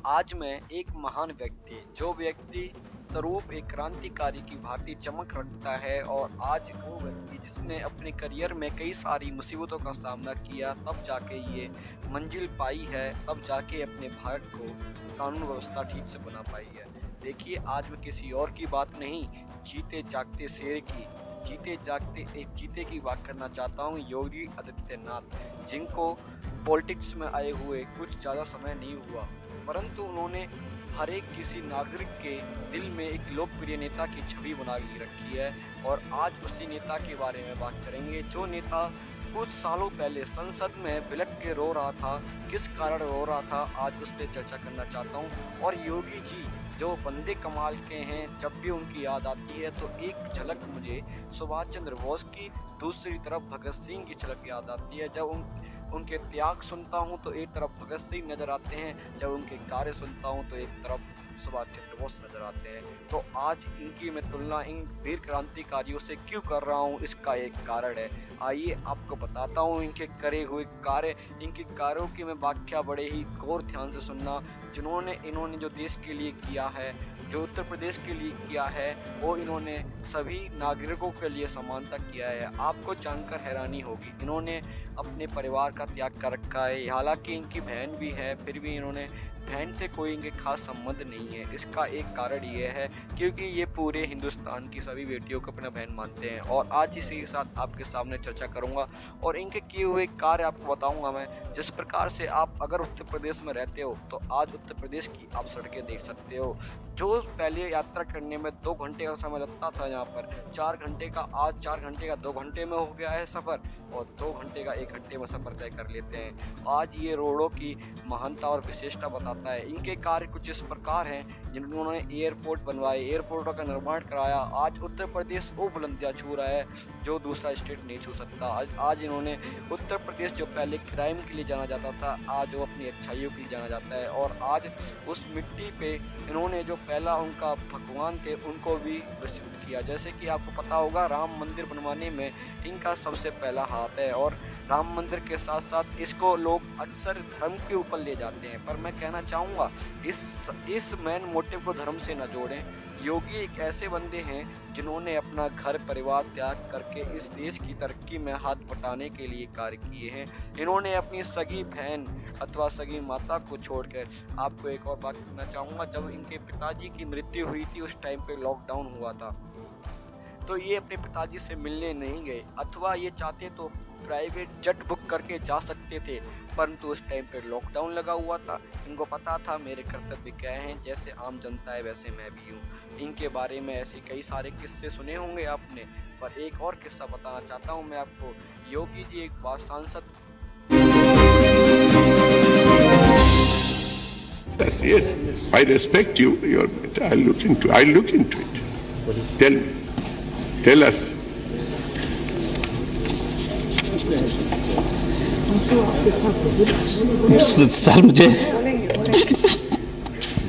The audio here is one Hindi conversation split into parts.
आज मैं एक महान व्यक्ति, जो व्यक्ति स्वरूप एक क्रांतिकारी की भांति चमक रखता है, और आज वो व्यक्ति जिसने अपने करियर में कई सारी मुसीबतों का सामना किया, तब जाके ये मंजिल पाई है, तब जाके अपने भारत को कानून व्यवस्था ठीक से बना पाई है। देखिए, आज मैं किसी और की बात नहीं, जीते जागते शेर की, जीते जागते एक चीते की बात करना चाहता हूँ, योगी आदित्यनाथ, जिनको पॉलिटिक्स में आए हुए कुछ ज़्यादा समय नहीं हुआ, परंतु उन्होंने हर एक किसी नागरिक के दिल में एक लोकप्रिय नेता की छवि बना के रखी है। और आज उसी नेता के बारे में बात करेंगे, जो नेता कुछ सालों पहले संसद में बिलख के रो रहा था। किस कारण रो रहा था, आज उस पर चर्चा करना चाहता हूँ। और योगी जी जो बंदे कमाल के हैं, जब भी उनकी याद आती है तो एक झलक मुझे सुभाष चंद्र बोस की, दूसरी तरफ भगत सिंह की झलक याद आती है। जब उनके त्याग सुनता हूँ तो एक तरफ भगत सिंह नज़र आते हैं, जब उनके कार्य सुनता हूँ तो एक तरफ सुभाष चंद्र बोस नजर आते हैं। तो आज इनकी मैं तुलना इन वीर क्रांतिकारियों से क्यों कर रहा हूँ, इसका एक कारण है। आइए आपको बताता हूँ इनके करे हुए कार्य, इनके कार्यों की मैं व्याख्या बड़े ही गौर ध्यान से सुनना। इन्होंने जो देश के लिए किया है, जो उत्तर प्रदेश के लिए किया है, वो इन्होंने सभी नागरिकों के लिए समानता किया है। आपको जानकर हैरानी होगी, इन्होंने अपने परिवार का त्याग कर रखा है। हालांकि इनकी बहन भी है, फिर भी इन्होंने बहन से कोई इनके खास संबंध नहीं है। इसका एक कारण ये है क्योंकि ये पूरे हिंदुस्तान की सभी बेटियों को अपना बहन मानते हैं। और आज इसी के साथ आपके सामने चर्चा करूंगा और इनके किए हुए कार्य आपको बताऊंगा मैं। जिस प्रकार से आप अगर उत्तर प्रदेश में रहते हो तो आज उत्तर प्रदेश की आप सड़कें देख सकते हो। जो पहले यात्रा करने में 2 घंटे का समय लगता था, यहाँ पर 4 घंटे का, आज 4 घंटे का 2 घंटे में हो गया है सफ़र, और 2 घंटे का 1 घंटे में सफ़र तय कर लेते हैं। आज ये रोडों की महानता और विशेषता बताता है। इनके कार्य कुछ इस प्रकार हैं, जिन्होंने एयरपोर्ट बनवाए, एयरपोर्टों का निर्माण कराया। आज उत्तर प्रदेश वो बुलंदियाँ छू रहा है जो दूसरा स्टेट नहीं छू सकता। आज इन्होंने उत्तर प्रदेश, जो पहले क्राइम के लिए जाना जाता था, आज वो अपनी अच्छाइयों के लिए जाना जाता है। और आज उस मिट्टी पे इन्होंने जो पहला उनका भगवान थे उनको भी विस्तृत किया। जैसे कि आपको पता होगा, राम मंदिर बनवाने में इनका सबसे पहला हाथ है। और राम मंदिर के साथ साथ इसको लोग अक्सर धर्म के ऊपर ले जाते हैं, पर मैं कहना चाहूँगा इस मेन मोटिव को धर्म से न जोड़ें। योगी एक ऐसे बंदे हैं जिन्होंने अपना घर परिवार त्याग करके इस देश की तरक्की में हाथ बटाने के लिए कार्य किए हैं। इन्होंने अपनी सगी बहन अथवा सगी माता को छोड़कर, आपको एक और बात कहना चाहूँगा, जब इनके पिताजी की मृत्यु हुई थी उस टाइम पे लॉकडाउन हुआ था, तो ये अपने पिताजी से मिलने नहीं गए, अथवा ये चाहते तो प्राइवेट जेट बुक करके जा सकते थे, परंतु उस टाइम पे लॉकडाउन लगा हुआ था। इनको पता था मेरे कर्तव्य क्या हैं, जैसे आम जनता है वैसे मैं भी हूँ। इनके बारे में ऐसे कई सारे किस्से सुने होंगे आपने, पर एक और किस्सा बताना चाहता हूँ मैं आपको। योगी जी एक बार सांसद Yes, I respect you. I'll look into it. Tell us. Sir मुझे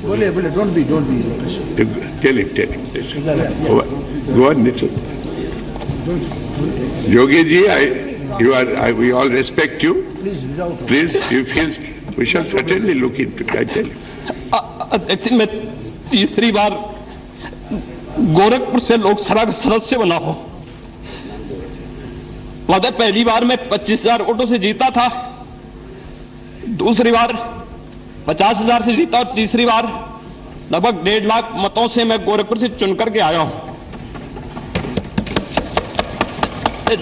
बोले don't be Tell him. Listen. Go on, Nitin. Yogi ji, we all respect you. Please, we shall certainly look into it. I tell you. अध्यक्ष, मैं तीसरी बार गोरखपुर से लोकसभा का सदस्य बना हूं। महोदय, पहली बार मैं 25,000 वोटों से जीता था, दूसरी बार 50,000 से जीता, और तीसरी बार लगभग 1.5 लाख मतों से मैं गोरखपुर से चुन करके आया हूं।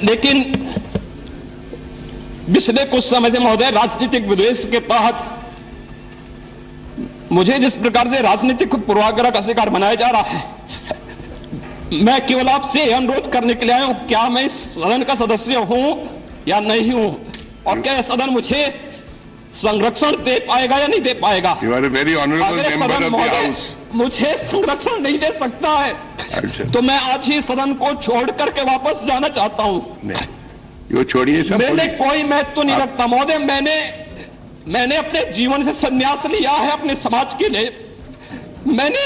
लेकिन पिछले कुछ समय से महोदय, राजनीतिक विद्वेष के तहत मुझे जिस प्रकार से राजनीतिक पूर्वाग्रह का शिकार बनाया जा रहा है, मैं केवल आपसे अनुरोध करने के लिए आया हूं, क्या मैं इस सदन का सदस्य हूं या नहीं हूं, और क्या यह सदन मुझे संरक्षण दे पाएगा या नहीं दे पाएगा। You are a very honorable member of the house. मुझे संरक्षण नहीं दे सकता है, तो मैं आज ही सदन को छोड़ करके वापस जाना चाहता हूं। यो छोड़िए सब। मैंने कोई महत्व नहीं रखता महोदय, मैंने अपने जीवन से संन्यास लिया है अपने समाज के लिए। मैंने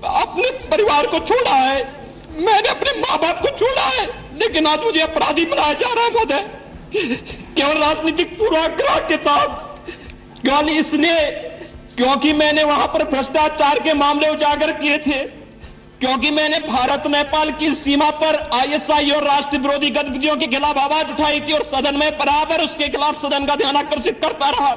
अपने परिवार को छोड़ा है, मैंने अपने माँ बाप को छोड़ा है, लेकिन आज मुझे अपराधी बनाया जा रहा है महोदय, केवल राजनीतिक पूर्वाग्रह के तहत, केवल इसलिए क्योंकि मैंने वहां पर भ्रष्टाचार के मामले उजागर किए थे, क्योंकि मैंने भारत नेपाल की सीमा पर आईएसआई और राष्ट्र विरोधी गतिविधियों के खिलाफ आवाज उठाई थी और सदन में बराबर उसके खिलाफ सदन का ध्यान आकर्षित करता रहा।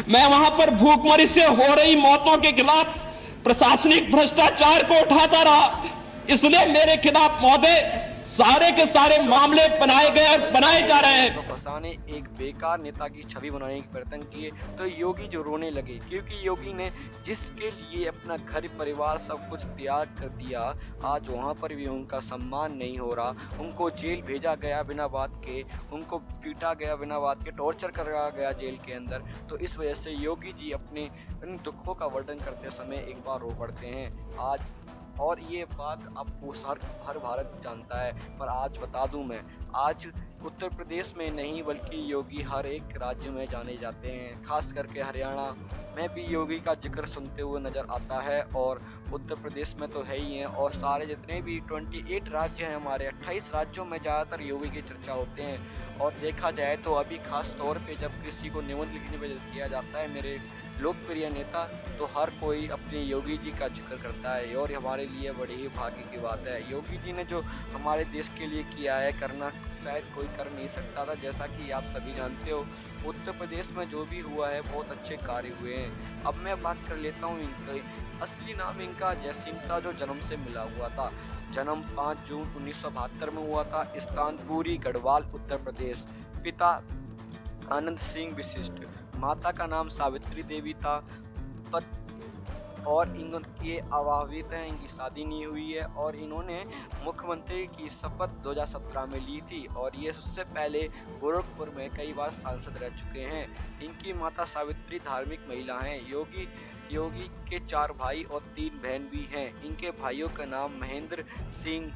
मैं वहां पर भूखमरी से हो रही मौतों के खिलाफ प्रशासनिक भ्रष्टाचार को उठाता रहा। इसलिए मेरे खिलाफ महोदय सारे के सारे मामले बनाए गए और बनाए जा रहे हैं। तो फंसाने एक बेकार नेता की छवि बनाने की प्रयत्न किए तो योगी जो रोने लगे, क्योंकि योगी ने जिसके लिए अपना घर परिवार सब कुछ त्याग कर दिया, आज वहाँ पर भी उनका सम्मान नहीं हो रहा। उनको जेल भेजा गया बिना बात के, उनको पीटा गया बिना बात के, टॉर्चर कराया गया जेल के अंदर। तो इस वजह से योगी जी अपने इन दुखों का वर्णन करते समय एक बार रो पड़ते हैं आज। और ये बात आपको हर भारत जानता है, पर आज बता दूं मैं, आज उत्तर प्रदेश में नहीं बल्कि योगी हर एक राज्य में जाने जाते हैं। खास करके हरियाणा में भी योगी का जिक्र सुनते हुए नज़र आता है और उत्तर प्रदेश में तो है ही हैं। और सारे जितने भी 28 राज्य हैं हमारे, 28 राज्यों में ज़्यादातर योगी की चर्चा होते हैं। और देखा जाए तो अभी खास तौर पे जब किसी को निबंध लिखने में किया जाता है मेरे लोकप्रिय नेता, तो हर कोई अपने योगी जी का जिक्र करता है और हमारे लिए बड़ी ही भाग्य की बात है। योगी जी ने जो हमारे देश के लिए किया है, करना शायद कोई कर नहीं सकता था। जैसा कि आप सभी जानते हो, उत्तर प्रदेश में जो भी हुआ है बहुत अच्छे कार्य हुए हैं। अब मैं बात कर लेता हूँ इनका असली नाम। इनका जयसिंह था, जो जन्म से मिला हुआ था। जन्म 5 जून 1972 में हुआ था, इस्तानपुरी गढ़वाल उत्तर प्रदेश। पिता आनंद सिंह विशिष्ट, माता का नाम सावित्री देवी था। और इनके अविवाहित हैं, इनकी शादी नहीं हुई है। और इन्होंने मुख्यमंत्री की शपथ 2017 में ली थी और ये उससे पहले गोरखपुर में कई बार सांसद रह चुके हैं। इनकी माता सावित्री धार्मिक महिला हैं। योगी के 4 भाई और 3 बहन भी हैं। इनके भाइयों का नाम महेंद्र सिंह,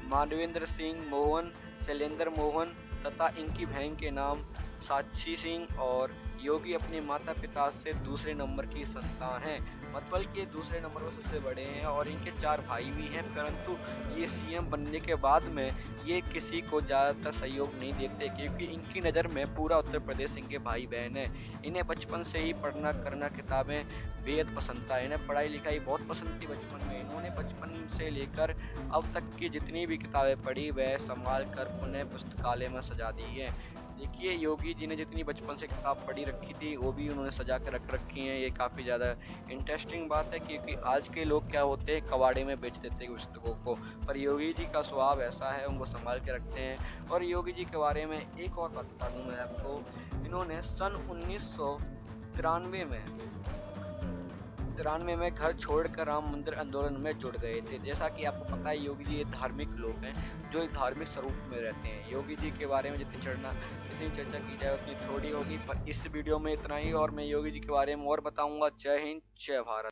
मानवेंद्र सिंह, मोहन, शैलेंद्र मोहन तथा इनकी बहन के नाम साक्षी सिंह। और योगी अपने माता पिता से दूसरे नंबर की संतान हैं, मतलब कि दूसरे नंबर पर सबसे बड़े हैं। और इनके 4 भाई भी हैं, परंतु ये सीएम बनने के बाद में ये किसी को ज़्यादातर सहयोग नहीं देते, क्योंकि इनकी नज़र में पूरा उत्तर प्रदेश इनके भाई बहन हैं। इन्हें बचपन से ही पढ़ना करना, किताबें बेहद पसंद था। इन्हें पढ़ाई लिखाई बहुत पसंद थी बचपन में। इन्होंने बचपन से लेकर अब तक की जितनी भी किताबें पढ़ी वह संभाल कर उन्हें पुस्तकालय में सजा दी है। देखिए, योगी जी ने जितनी बचपन से किताब पढ़ी रखी थी वो भी उन्होंने सजा कर रख रखी हैं। ये काफ़ी ज़्यादा इंटरेस्टिंग बात है, क्योंकि आज के लोग क्या होते हैं, कबाड़े में बेच देते हैं पुस्तकों को, पर योगी जी का स्वभाव ऐसा है, उनको संभाल के रखते हैं। और योगी जी के बारे में एक और बात बता दूँ मैं आपको, इन्होंने सन 1993 में घर छोड़कर राम मंदिर आंदोलन में जुड़ गए थे। जैसा कि आपको पता है, योगी जी धार्मिक लोग हैं जो एक धार्मिक स्वरूप में रहते हैं। योगी जी के बारे में जितनी चर्चा की जाए उतनी थोड़ी होगी, पर इस वीडियो में इतना ही। और मैं योगी जी के बारे में और बताऊंगा। जय हिंद, जय भारत।